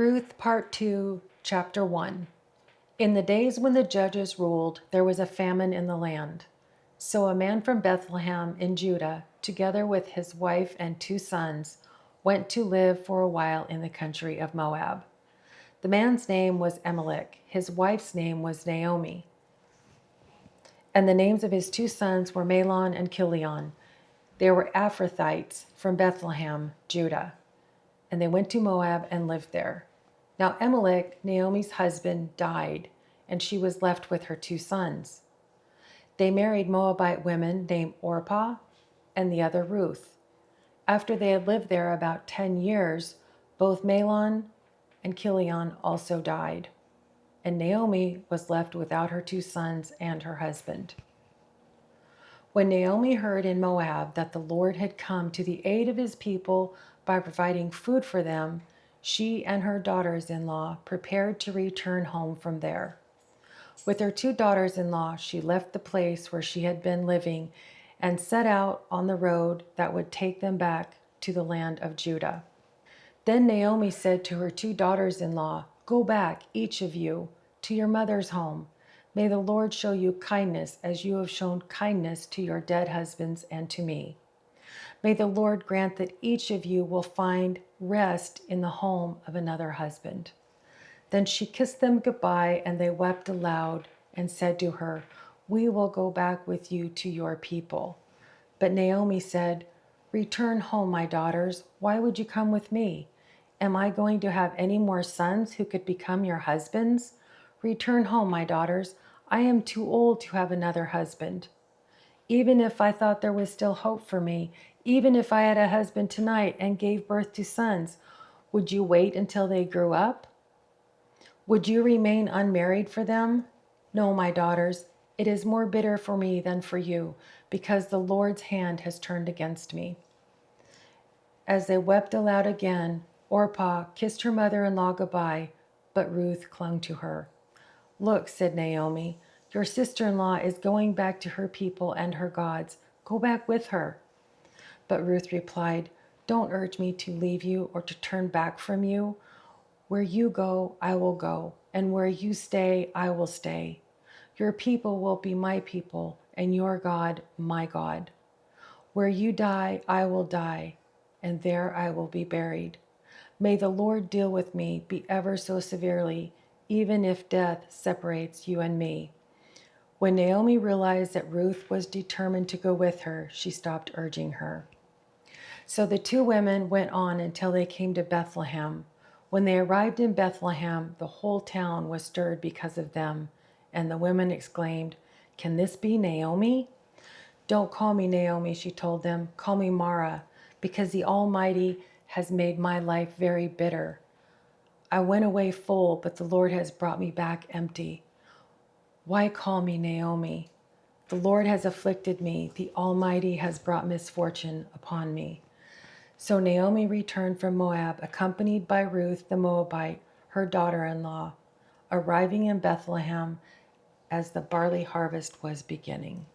Ruth Part 2, Chapter 1. In the days when the judges ruled, there was a famine in the land. So a man from Bethlehem in Judah, together with his wife and 2 sons, went to live for a while in the country of Moab. The man's name was Elimelech, his wife's name was Naomi, and the names of his 2 sons were Mahlon and Chilion. They were Ephrathites from Bethlehem, Judah, and they went to Moab and lived there. Now Elimelech, Naomi's husband, died, and she was left with her 2 sons. They married Moabite women named Orpah and the other Ruth. After they had lived there about 10 years, both Mahlon and Chilion also died, and Naomi was left without her 2 sons and her husband. When Naomi heard in Moab that the Lord had come to the aid of his people by providing food for them, she and her daughters-in-law prepared to return home from there. With her 2 daughters-in-law, she left the place where she had been living and set out on the road that would take them back to the land of Judah. Then Naomi said to her 2 daughters-in-law, "Go back, each of you, to your mother's home. May the Lord show you kindness as you have shown kindness to your dead husbands and to me. May the Lord grant that each of you will find rest in the home of another husband." Then she kissed them goodbye, and they wept aloud and said to her, "We will go back with you to your people." But Naomi said, "Return home, my daughters. Why would you come with me? Am I going to have any more sons who could become your husbands? Return home, my daughters. I am too old to have another husband. Even if I thought there was still hope for me, even if I had a husband tonight and gave birth to sons, would you wait until they grew up? Would you remain unmarried for them? No, my daughters, it is more bitter for me than for you, because the Lord's hand has turned against me." As they wept aloud again, Orpah kissed her mother-in-law goodbye, but Ruth clung to her. "Look," said Naomi, "your sister-in-law is going back to her people and her gods. Go back with her." But Ruth replied, "Don't urge me to leave you or to turn back from you. Where you go, I will go, and where you stay, I will stay. Your people will be my people, and your God, my God. Where you die, I will die, and there I will be buried. May the Lord deal with me, be ever so severely, even if death separates you and me." When Naomi realized that Ruth was determined to go with her, she stopped urging her. So the 2 women went on until they came to Bethlehem. When they arrived in Bethlehem, the whole town was stirred because of them, and the women exclaimed, "Can this be Naomi?" "Don't call me Naomi," she told them. "Call me Mara, because the Almighty has made my life very bitter. I went away full, but the Lord has brought me back empty. Why call me Naomi? The Lord has afflicted me. The Almighty has brought misfortune upon me." So Naomi returned from Moab, accompanied by Ruth the Moabite, her daughter-in-law, arriving in Bethlehem as the barley harvest was beginning.